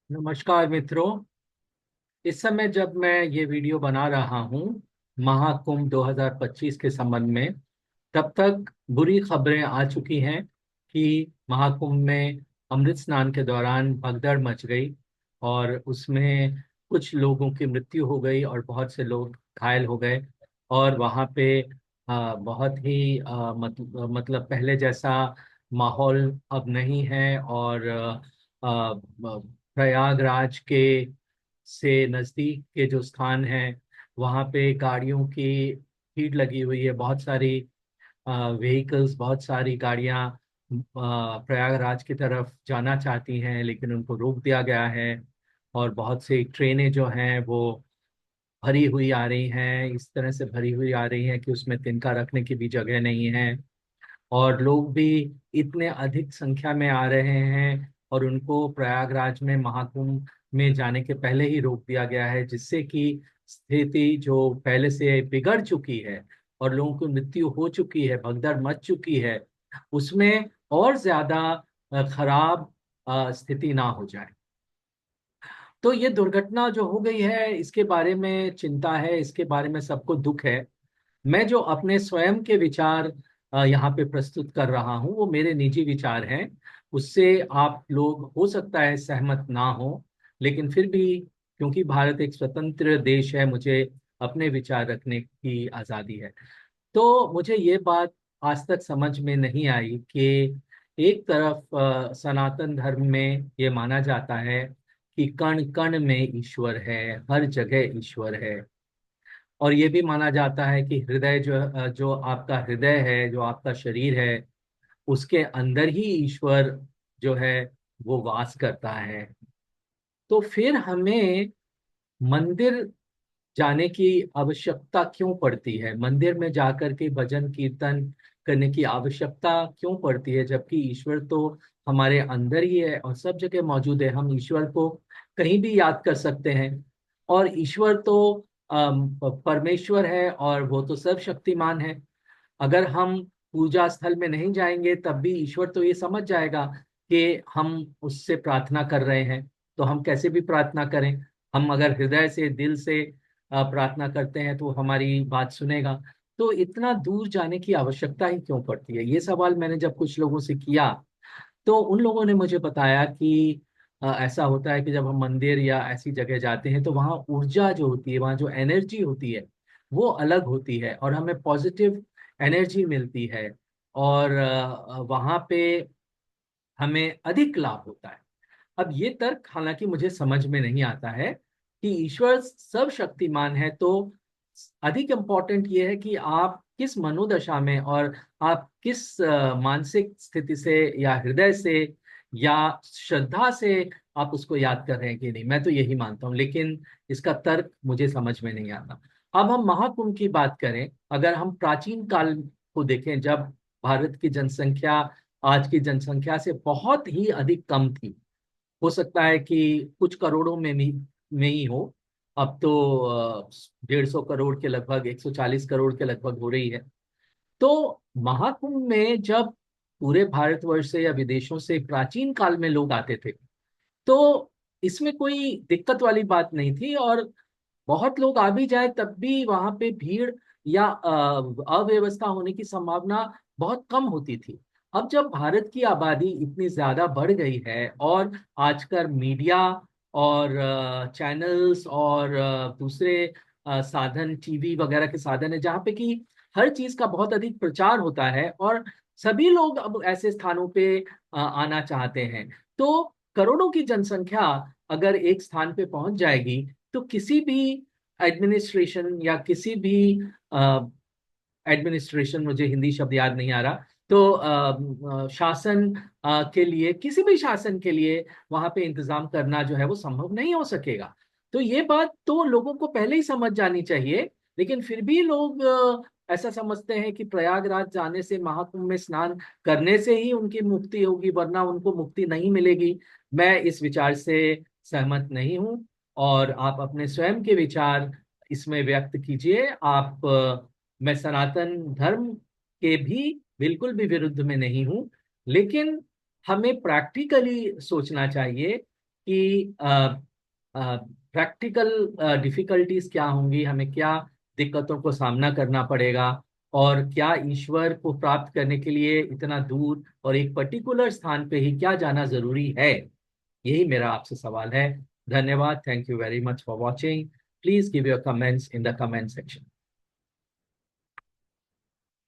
नमस्कार मित्रों। इस समय जब मैं ये वीडियो बना रहा हूँ महाकुंभ 2025 के संबंध में, तब तक बुरी खबरें आ चुकी हैं कि महाकुंभ में अमृत स्नान के दौरान भगदड़ मच गई और उसमें कुछ लोगों की मृत्यु हो गई और बहुत से लोग घायल हो गए। और वहाँ पे बहुत ही मतलब पहले जैसा माहौल अब नहीं है। और प्रयागराज के से नज़दीक के जो स्थान हैं वहाँ पे गाड़ियों की भीड़ लगी हुई है। बहुत सारी व्हीकल्स, बहुत सारी गाड़ियां प्रयागराज की तरफ जाना चाहती हैं, लेकिन उनको रोक दिया गया है। और बहुत सी ट्रेनें जो हैं वो भरी हुई आ रही हैं, इस तरह से भरी हुई आ रही हैं कि उसमें तिनका रखने की भी जगह नहीं है। और लोग भी इतने अधिक संख्या में आ रहे हैं और उनको प्रयागराज में महाकुंभ में जाने के पहले ही रोक दिया गया है, जिससे कि स्थिति जो पहले से बिगड़ चुकी है और लोगों की मृत्यु हो चुकी है, भगदड़ मच चुकी है, उसमें और ज्यादा खराब स्थिति ना हो जाए। तो ये दुर्घटना जो हो गई है इसके बारे में चिंता है, इसके बारे में सबको दुख है। मैं जो अपने स्वयं के विचार यहाँ पे प्रस्तुत कर रहा हूँ वो मेरे निजी विचार हैं। उससे आप लोग हो सकता है सहमत ना हो, लेकिन फिर भी क्योंकि भारत एक स्वतंत्र देश है, मुझे अपने विचार रखने की आज़ादी है। तो मुझे ये बात आज तक समझ में नहीं आई कि एक तरफ सनातन धर्म में ये माना जाता है कि कण कण में ईश्वर है, हर जगह ईश्वर है। और ये भी माना जाता है कि हृदय जो आपका हृदय है, जो आपका शरीर है, उसके अंदर ही ईश्वर जो है वो वास करता है। तो फिर हमें मंदिर जाने की आवश्यकता क्यों पड़ती है? मंदिर में जाकर के भजन कीर्तन करने की आवश्यकता क्यों पड़ती है, जबकि ईश्वर तो हमारे अंदर ही है और सब जगह मौजूद है। हम ईश्वर को कहीं भी याद कर सकते हैं। और ईश्वर तो परमेश्वर है और वो तो सर्वशक्तिमान है। अगर हम पूजा स्थल में नहीं जाएंगे तब भी ईश्वर तो ये समझ जाएगा कि हम उससे प्रार्थना कर रहे हैं। तो हम कैसे भी प्रार्थना करें, हम अगर हृदय से दिल से प्रार्थना करते हैं तो हमारी बात सुनेगा। तो इतना दूर जाने की आवश्यकता ही क्यों पड़ती है? ये सवाल मैंने जब कुछ लोगों से किया तो उन लोगों ने मुझे बताया कि ऐसा होता है कि जब हम मंदिर या ऐसी जगह जाते हैं तो वहाँ ऊर्जा जो होती है, वहाँ जो एनर्जी होती है वो अलग होती है और हमें पॉजिटिव एनर्जी मिलती है। और वहाँ पे हमें अधिक लाभ होता है। अब ये तर्क हालांकि मुझे समझ में नहीं आता है कि ईश्वर सर्वशक्तिमान है, तो अधिक इम्पोर्टेंट ये है कि आप किस मनोदशा में और आप किस मानसिक स्थिति से या हृदय से या श्रद्धा से आप उसको याद कर रहे हैं कि नहीं। मैं तो यही मानता हूँ, लेकिन इसका तर्क मुझे समझ में नहीं आता। अब हम महाकुंभ की बात करें, अगर हम प्राचीन काल को देखें, जब भारत की जनसंख्या आज की जनसंख्या से बहुत ही अधिक कम थी, हो सकता है कि कुछ करोड़ों में ही हो। अब तो 150 करोड़ के लगभग, 140 करोड़ के लगभग हो रही है। तो महाकुंभ में जब पूरे भारतवर्ष से या विदेशों से प्राचीन काल में लोग आते थे तो इसमें कोई दिक्कत वाली बात नहीं थी। और बहुत लोग आ भी जाए तब भी वहां पे भीड़ या अव्यवस्था होने की संभावना बहुत कम होती थी। अब जब भारत की आबादी इतनी ज्यादा बढ़ गई है और आजकल मीडिया और चैनल्स और दूसरे साधन, टीवी वगैरह के साधन है जहाँ पे कि हर चीज का बहुत अधिक प्रचार होता है और सभी लोग अब ऐसे स्थानों पे आना चाहते हैं। तो करोड़ों की जनसंख्या अगर एक स्थान पे पहुंच जाएगी तो किसी भी एडमिनिस्ट्रेशन या किसी भी एडमिनिस्ट्रेशन, मुझे हिंदी शब्द याद नहीं आ रहा, तो शासन के लिए, किसी भी शासन के लिए वहां पे इंतजाम करना जो है वो संभव नहीं हो सकेगा। तो ये बात तो लोगों को पहले ही समझ जानी चाहिए। लेकिन फिर भी लोग ऐसा समझते हैं कि प्रयागराज जाने से, महाकुंभ में स्नान करने से ही उनकी मुक्ति होगी, वरना उनको मुक्ति नहीं मिलेगी। मैं इस विचार से सहमत नहीं हूं। और आप अपने स्वयं के विचार इसमें व्यक्त कीजिए। आप मैं सनातन धर्म के भी बिल्कुल भी विरुद्ध में नहीं हूं, लेकिन हमें प्रैक्टिकली सोचना चाहिए कि प्रैक्टिकल डिफिकल्टीज क्या होंगी, हमें क्या दिक्कतों को सामना करना पड़ेगा, और क्या ईश्वर को प्राप्त करने के लिए इतना दूर और एक पर्टिकुलर स्थान पे ही क्या जाना जरूरी है। यही मेरा आपसे सवाल है। धन्यवाद। Thank you very much for watching. Please give your comments in the comment section.